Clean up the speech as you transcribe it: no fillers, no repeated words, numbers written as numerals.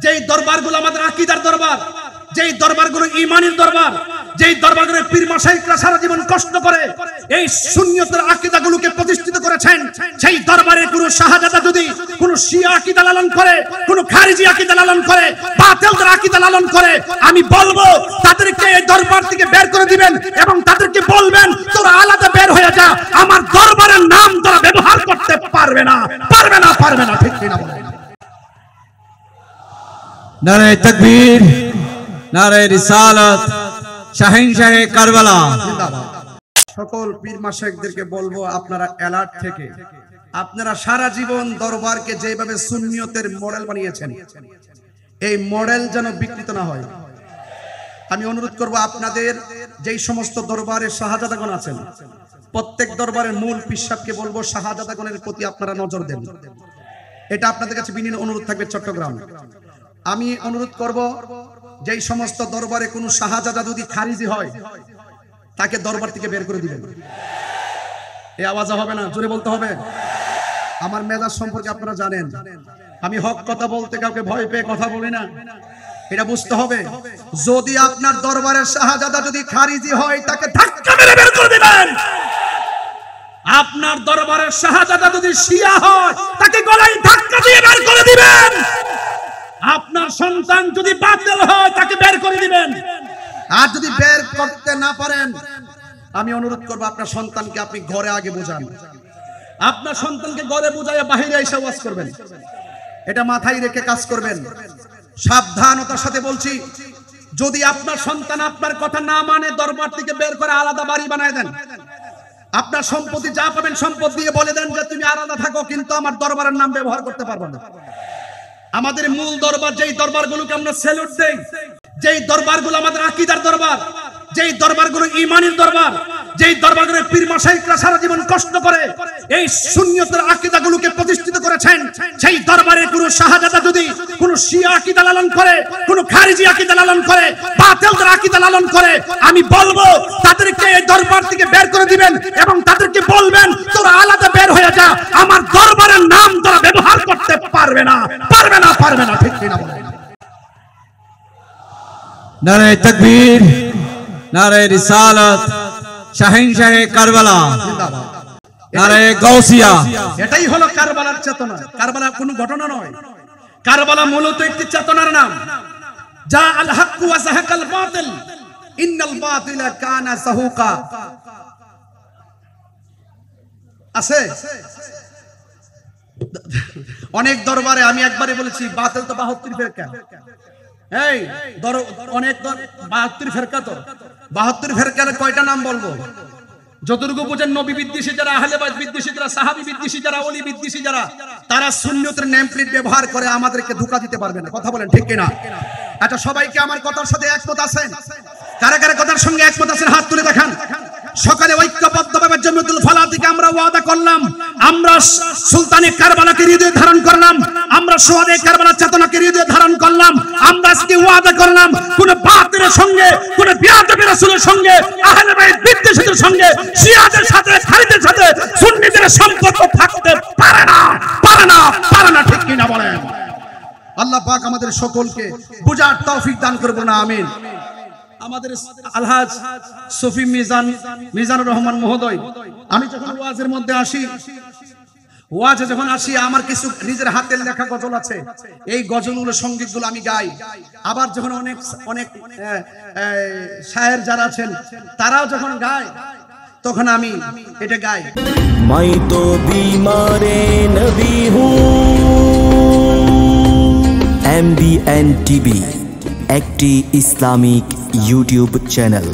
যেই দরবারগুলো আমাদের আকীদার দরবার, যেই দরবারগুলো ঈমানের দরবার, যেই দরবারগুলো পীর মাশায়েখরা সারা জীবন কষ্ট করে এই সুন্নিয়তের আকীদাগুলোকে প্রতিষ্ঠিত করেছেন, সেই দরবারে কোনো শাহজাদা যদি কোনো শিয়া আকীদা লালন করে, কোনো খারিজি আকীদা লালন করে, বাতিলদের আকীদা লালন করে, আমি বলবো তাদেরকে এই দরবার থেকে বের করে দিবেন এবং তাদেরকে বলবেন তোরা আলাদা বের হয়ে যা, আমার দরবারের নাম তোরা ব্যবহার করতে পারবে না, পারবে না, পারবে না। ঠিক কিনা বলেন? নারে তাকবীর, নারে রিসালাত, শাহিনশাহে কারবালা। সকল পীর মাশায়েখদেরকে বলবো আপনারা অ্যালার্ট থেকে, আপনারা সারা জীবন দরবারকে যেভাবে সুন্নিয়তের মডেল বানিয়েছেন এই মডেল যেন বিকৃত না হয়। আমি অনুরোধ করব আপনাদের যেই সমস্ত দরবারে শাহজাদাগণ আছেন প্রত্যেক দরবারের মূল পিসাবকে বলবো শাহজাদাগণের প্রতি আপনারা নজর দেন। এটা আপনাদের কাছে বিনীত অনুরোধ থাকবে। চট্টগ্রাম আমি অনুরোধ করব যেই সমস্ত দরবারে কোনো শাহজাদা যদি খারিজি হয় তাকে দরবার থেকে বের করে দিবেন। এই আওয়াজ হবে না, জোরে বলতে হবে। আমার মেজাজ সম্পর্কে আপনারা জানেন, আমি হক কথা বলতে কাউকে ভয় পেয়ে কথা বলি না, এটা বুঝতে হবে। যদি আপনার দরবারের শাহজাদা যদি খারিজি হয় তাকে ধাক্কা মেরে বের করে দিবেন। আপনার দরবারের শাহজাদা যদি শিয়া হয় তাকে গলায় ধাক্কা দিয়ে বের করে দিবেন। আপনার সন্তান যদি বাতিল হয় তাকে বের করে দিবেন। আর যদি বের করতে না পারেন আমি অনুরোধ করব আপনার সন্তানকে আপনি ঘরে আগে বোঝান। আপনার সন্তানকে ঘরে বোঝায় বাহিরে এসে ওয়াজ করবেন, এটা মাথায় রেখে কাজ করবেন। সাবধানতার সাথে বলছি, যদি আপনার সন্তান আপনার কথা না মানে দরবার থেকে বের করে আলাদা বাড়ি বানায় দেন। আপনার সম্পত্তি যা পাবেন সম্পদ দিয়ে বলে দেন যে তুমি আলাদা থাকো, কিন্তু আমার দরবারের নাম ব্যবহার করতে পারবো না। আমাদের মূল দরবার, যেই দরবারগুলোকে আমরা স্যালুট দেই, যেই দরবারগুলো আমাদের আকীদার দরবার, যেই দরবারগুলো ঈমানের দরবার, যেই দরবারগুলো পীর মাশায়েখরা সারা জীবন কষ্ট করে এই সুন্নিয়তের আকীদাগুলোকে প্রতিষ্ঠিত করেছেন, সেই দরবারে কোনো শাহজাদা যদি কোনো শিয়া আকীদা লালন করে, কোনো খারিজি আকীদা লালন করে, বাতিলদের আকীদা লালন করে, আমি বলবো তাদেরকে এই দরবার থেকে বের করে দিবেন এবং তাদেরকে বলবেন তোরা আলাদা বের হয়ে যা, আমার দরবারের নাম তোরা ব্যবহার করতে পারবে না, পারবে না, পারবে না। ঠিক কিনা বলেন? নারে তাকবীর, নারে রিসালাত, শাহিনশাহে কারবালা, নারে গাউসিয়া। এটাই হলো কারবালার চেতনা। কারবালা কোনো ঘটনা নয়, কারবালা মূলত একটি চেতনার নাম। যা আল হক ওয়া যাহাকাল বাতিল ইন্নাল বাতিলা কানা যাহুকা। আছে অনেক দরবারে, আমি একবারে বলেছি বাতিল তো 72 ফেরকা। এই অনেক 72 ফেরকা, তো 72 ফেরকার কয়টা নাম বলবো? যতটুকু বুঝেন নবী বিদ্বেষী যারা, আহলে বাইত বিদ্বেষী যারা, সাহাবী বিদ্বেষী যারা, ওলি বিদ্বেষী যারা, তারা সুন্নিয়তের নেম প্লেট ব্যবহার করে আমাদেরকে ধোঁকা দিতে পারবে না। কথা বলেন ঠিক কিনা? আচ্ছা, সবাইকে আমার কথার সাথে একমত আছেন? কারা কারা কথার সঙ্গে একমত আছেন হাত তুলে দেখান। সকালে ঐক্যবদ্ধভাবে জমিয়তুল ফালাহ থেকে আমরা ওয়াদা করলাম, আমরা সুলতানে কারবালাকে হৃদয়ে ধারণ করলাম, আমরা সোহাদে কারবালার চেতনাকে হৃদয়ে ধারণ করলাম। আমরা আজকে ওয়াদা করলাম কোন বাতিলের সঙ্গে, কোন বিয়াদবি রাসূলের সঙ্গে, আহলে বাইত বিদ্বেষীদের সঙ্গে, শিয়াদের সাথে, খারিজের সাথে সুন্নিদের সম্পর্ক থাকতে পারে না, পারে না, পারে না। ঠিক কিনা বলেন? আল্লাহ পাক আমাদের সকলকে বুঝার তৌফিক দান করুন, আমিন। আমাদের আলহাজ সফি মিজানুর রহমান মহোদয়, আমি যখন ওয়াজের মধ্যে আসি, ওয়াজে যখন আসি, আমার কিছু নিজের হাতের লেখা গজল আছে, এই গজলগুলো সঙ্গীতগুলো আমি গাই। আবার যখন অনেক অনেক শায়ের যারা আছেন তারাও যখন গায় তখন আমি এটা গাই। मैं तो बीमारे नबी हूँ। MBN TV একটি ইসলামিক ইউটিউব চ্যানেল।